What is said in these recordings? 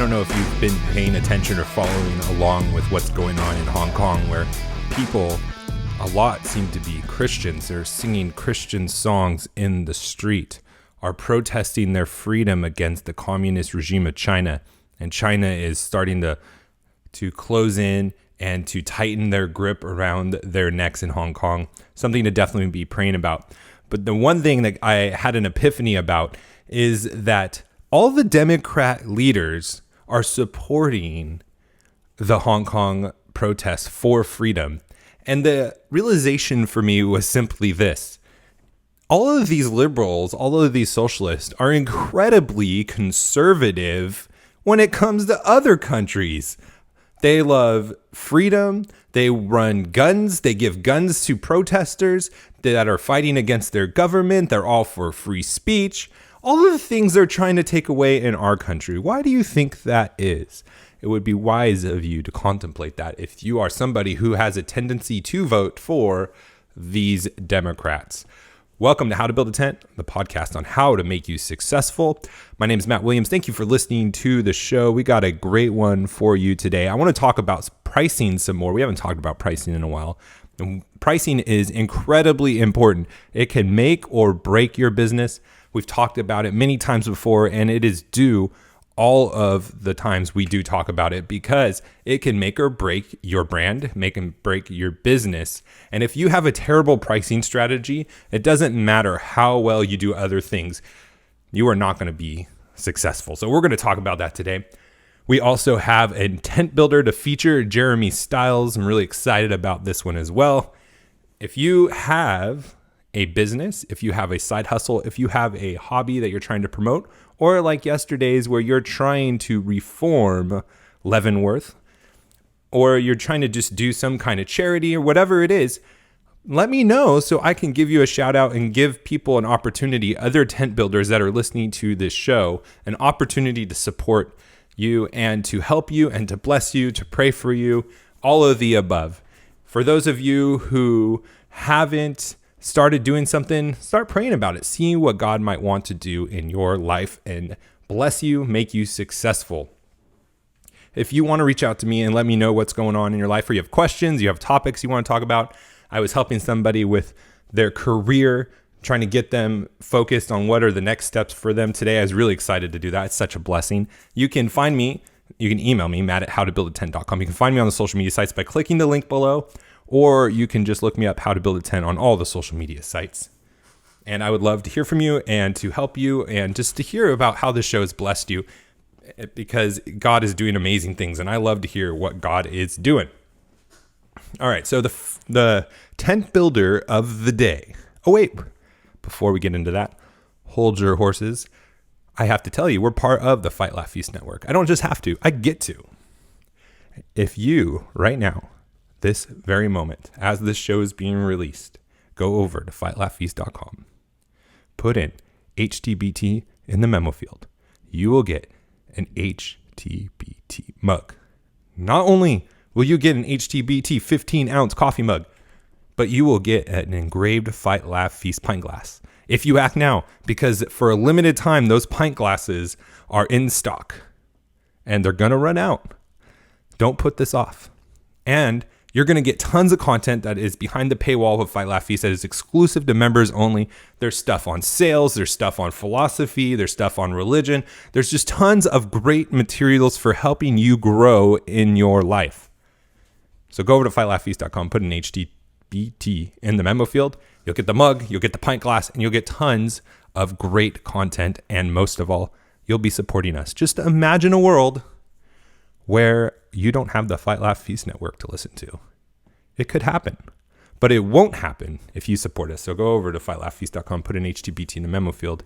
don't know if you've been paying attention or following along with what's going on in Hong Kong, where people, a lot seem to be Christians. They're singing Christian songs in the street, are protesting their freedom against the communist regime of China. And China is starting to close in and to tighten their grip around their necks in Hong Kong. Something to definitely be praying about. But the one thing that I had an epiphany about is that all the Democrat leaders are supporting the Hong Kong protests for freedom. And the realization for me was simply this. All of these liberals, all of these socialists are incredibly conservative when it comes to other countries. They love freedom. They run guns. They give guns to protesters that are fighting against their government. They're all for free speech. All of the things they're trying to take away in our country. Why do you think that is? It would be wise of you to contemplate that if you are somebody who has a tendency to vote for these Democrats. Welcome to How to Build a Tent, the podcast on how to make you successful. My name is Matt Williams. Thank you for listening to the show. We got a great one for you today. I want to talk about pricing some more. We haven't talked about pricing in a while. And pricing is incredibly important. It can make or break your business. We've talked about it many times before, and it is due all of the times we do talk about it because it can make or break your brand, make and break your business. And if you have a terrible pricing strategy, it doesn't matter how well you do other things, you are not going to be successful. So we're going to talk about that today. We also have a tent builder to feature, Jeremy Stiles. I'm really excited about this one as well. If you have a business, if you have a side hustle, if you have a hobby that you're trying to promote, or like yesterday's where you're trying to reform Leavenworth, or you're trying to just do some kind of charity or whatever it is, let me know so I can give you a shout out and give people an opportunity, other tent builders that are listening to this show, an opportunity to support you and to help you and to bless you, to pray for you, all of the above. For those of you who haven't started doing something, start praying about it. See what God might want to do in your life and bless you, make you successful. If you want to reach out to me and let me know what's going on in your life, or you have questions, you have topics you want to talk about. I was helping somebody with their career, trying to get them focused on what are the next steps for them today. I was really excited to do that. It's such a blessing. You can find me, you can email me, matt@howtobuildatent.com. You can find me on the social media sites by clicking the link below, or you can just look me up, How to Build a Tent, on all the social media sites. And I would love to hear from you and to help you and just to hear about how this show has blessed you, because God is doing amazing things, and I love to hear what God is doing. All right, so the tent builder of the day. Oh, wait, before we get into that, hold your horses. I have to tell you, we're part of the Fight, Laugh, Feast Network. I don't just have to, I get to. If you, right now, this very moment, as this show is being released, go over to fightlaughfeast.com. Put in HtBT in the memo field. You will get an HtBT mug. Not only will you get an HtBT 15-ounce coffee mug, but you will get an engraved Fight, Laugh, Feast pint glass. If you act now, because for a limited time, those pint glasses are in stock and they're going to run out. Don't put this off. And you're going to get tons of content that is behind the paywall of Fight, Laugh, Feast that is exclusive to members only. There's stuff on sales. There's stuff on philosophy. There's stuff on religion. There's just tons of great materials for helping you grow in your life. So go over to fightlaughfeast.com, put an HtBT in the memo field. You'll get the mug, you'll get the pint glass, and you'll get tons of great content. And most of all, you'll be supporting us. Just imagine a world where you don't have the Fight, Laugh, Feast network to listen to. It could happen, but it won't happen if you support us. So go over to fightlaughfeast.com, put an HtBT in the memo field,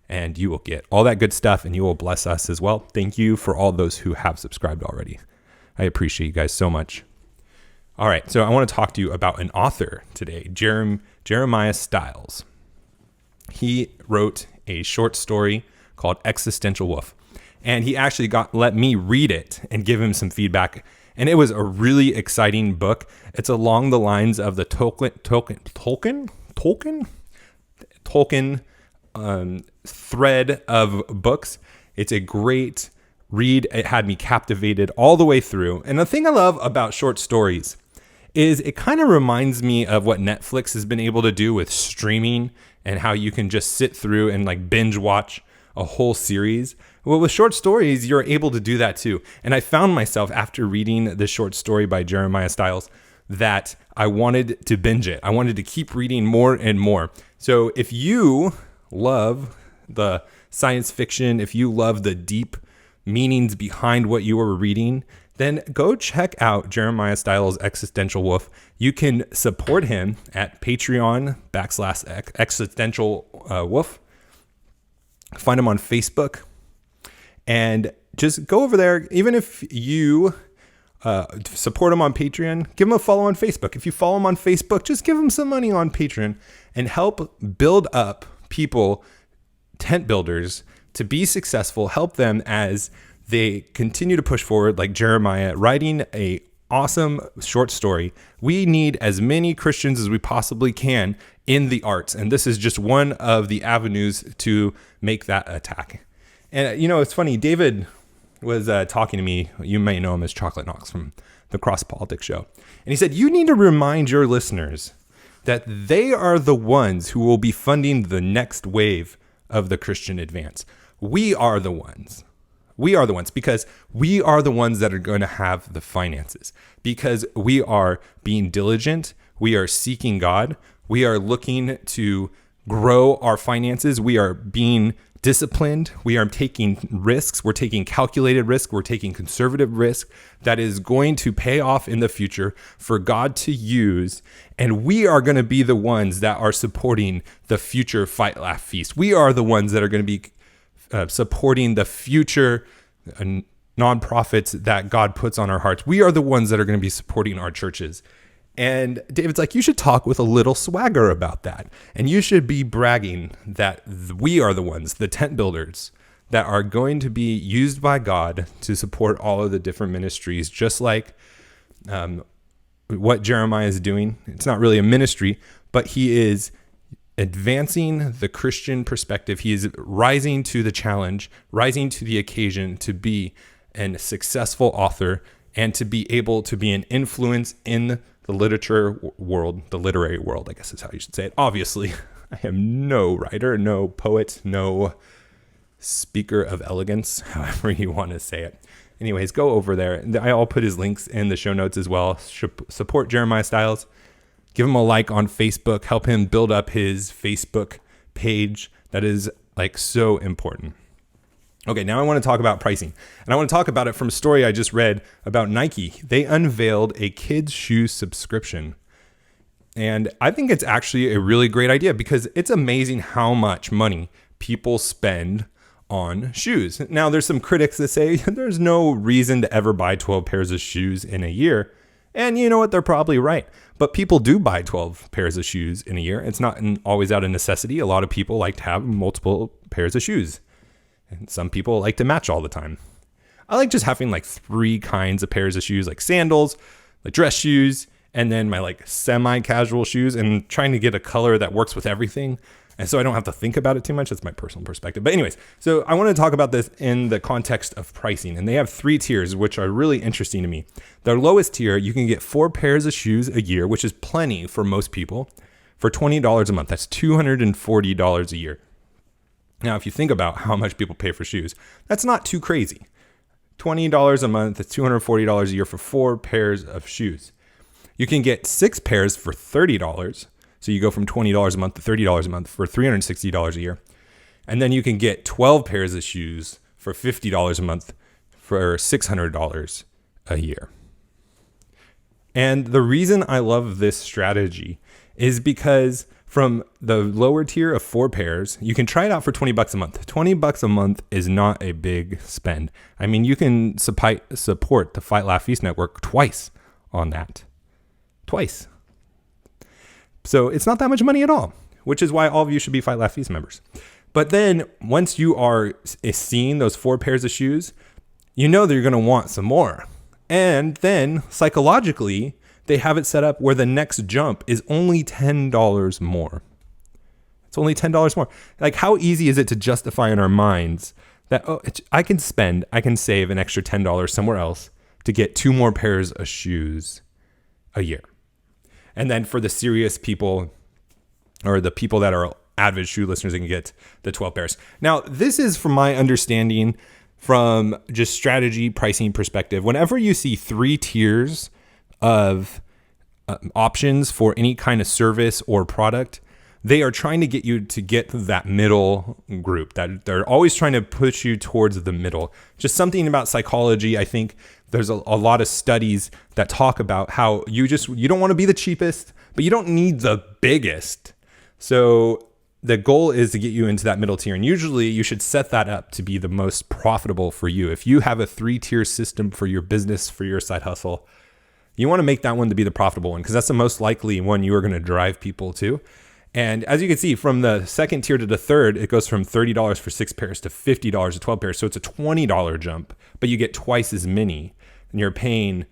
and you will get all that good stuff, and you will bless us as well. Thank you for all those who have subscribed already. I appreciate you guys so much. All right, so I want to talk to you about an author today, Jeremiah Stiles. He wrote a short story called Existential Wolf. And he actually let me read it and give him some feedback. And it was a really exciting book. It's along the lines of the Tolkien thread of books. It's a great read. It had me captivated all the way through. And the thing I love about short stories is it kind of reminds me of what Netflix has been able to do with streaming and how you can just sit through and like binge watch a whole series. Well, with short stories, you're able to do that too. And I found myself after reading this short story by Jeremiah Stiles that I wanted to binge it. I wanted to keep reading more and more. So if you love the science fiction, if you love the deep meanings behind what you are reading, then go check out Jeremiah Stiles' Existential Wolf. You can support him at Patreon/Existential Wolf. Find him on Facebook and just go over there. Even if you support him on Patreon, give him a follow on Facebook. If you follow him on Facebook, just give him some money on Patreon and help build up people, tent builders, to be successful. Help them as they continue to push forward, like Jeremiah, writing a awesome short story. We need as many Christians as we possibly can in the arts. And this is just one of the avenues to make that attack. And, it's funny. David was talking to me. You may know him as Chocolate Knox from the Cross Politics Show. And he said, you need to remind your listeners that they are the ones who will be funding the next wave of the Christian advance. We are the ones. We are the ones, because we are the ones that are going to have the finances, because we are being diligent. We are seeking God. We are looking to grow our finances. We are being disciplined. We are taking risks. We're taking calculated risk. We're taking conservative risk that is going to pay off in the future for God to use. And we are going to be the ones that are supporting the future Fight, Laugh, Feast. We are the ones that are going to be supporting the future nonprofits that God puts on our hearts. We are the ones that are going to be supporting our churches. And David's like, you should talk with a little swagger about that. And you should be bragging that we are the ones, the tent builders, that are going to be used by God to support all of the different ministries, just like what Jeremiah is doing. It's not really a ministry, but he is advancing the Christian perspective. He is rising to the challenge, rising to the occasion to be a successful author and to be able to be an influence in the literary world, I guess is how you should say it. Obviously, I am no writer, no poet, no speaker of elegance, however you want to say it. Anyways, go over there. I'll put his links in the show notes as well. Support Jeremiah Stiles. Give him a like on Facebook. Help him build up his Facebook page. That is like so important. Okay, now I want to talk about pricing. And I want to talk about it from a story I just read about Nike. They unveiled a kids' shoe subscription. And I think it's actually a really great idea because it's amazing how much money people spend on shoes. Now, there's some critics that say there's no reason to ever buy 12 pairs of shoes in a year. And you know what? They're probably right. But people do buy 12 pairs of shoes in a year. It's not always out of necessity. A lot of people like to have multiple pairs of shoes. And some people like to match all the time. I like just having like 3 kinds of pairs of shoes, like sandals, like dress shoes, and then my like semi-casual shoes, and trying to get a color that works with everything. And so I don't have to think about it too much. That's my personal perspective. But anyways, so I want to talk about this in the context of pricing. And they have 3 tiers, which are really interesting to me. Their lowest tier, you can get 4 pairs of shoes a year, which is plenty for most people, for $20 a month. That's $240 a year. Now, if you think about how much people pay for shoes, that's not too crazy. $20 a month, that's $240 a year for 4 pairs of shoes. You can get 6 pairs for $30. So you go from $20 a month to $30 a month for $360 a year. And then you can get 12 pairs of shoes for $50 a month for $600 a year. And the reason I love this strategy is because from the lower tier of 4 pairs, you can try it out for $20 a month. $20 a month is not a big spend. I mean, you can support the Fight, Laugh, Feast Network twice on that. Twice. So it's not that much money at all, which is why all of you should be Fight, Laugh, Feast members. But then once you are seeing those 4 pairs of shoes, you know that you're going to want some more. And then psychologically, they have it set up where the next jump is only $10 more. It's only $10 more. Like, how easy is it to justify in our minds that, I can save an extra $10 somewhere else to get 2 more pairs of shoes a year. And then for the serious people, or the people that are avid shoe listeners, they can get the 12 pairs. Now, this is from my understanding from just strategy pricing perspective. Whenever you see 3 tiers of options for any kind of service or product, they are trying to get you to get that middle group. That they're always trying to push you towards the middle. Just something about psychology. I think there's a lot of studies that talk about how you don't want to be the cheapest, but you don't need the biggest. So the goal is to get you into that middle tier. And usually you should set that up to be the most profitable for you. If you have a 3-tier system for your business, for your side hustle, you want to make that one to be the profitable one, because that's the most likely one you are going to drive people to. And as you can see, from the second tier to the third, it goes from $30 for 6 pairs to $50 to 12 pairs. So it's a $20 jump, but you get twice as many, and you're paying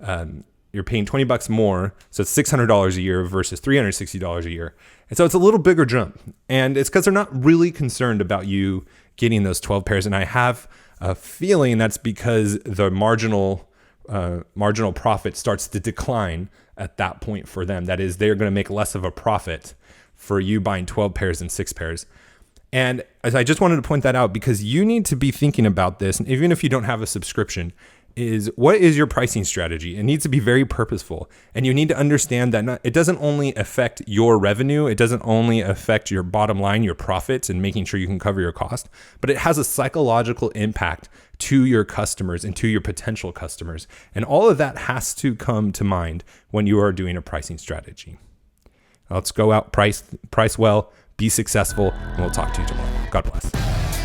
$20 more. So it's $600 a year versus $360 a year. And so it's a little bigger jump, and it's because they're not really concerned about you getting those 12 pairs. And I have a feeling that's because the marginal profit starts to decline at that point for them. That is, they're going to make less of a profit for you buying 12 pairs than 6 pairs. And as I just wanted to point that out, because you need to be thinking about this, and even if you don't have a subscription, is what is your pricing strategy? It needs to be very purposeful. And you need to understand that it doesn't only affect your revenue, it doesn't only affect your bottom line, your profits, and making sure you can cover your cost, but it has a psychological impact to your customers and to your potential customers. And all of that has to come to mind when you are doing a pricing strategy. Let's go out, price well, be successful, and we'll talk to you tomorrow. God bless.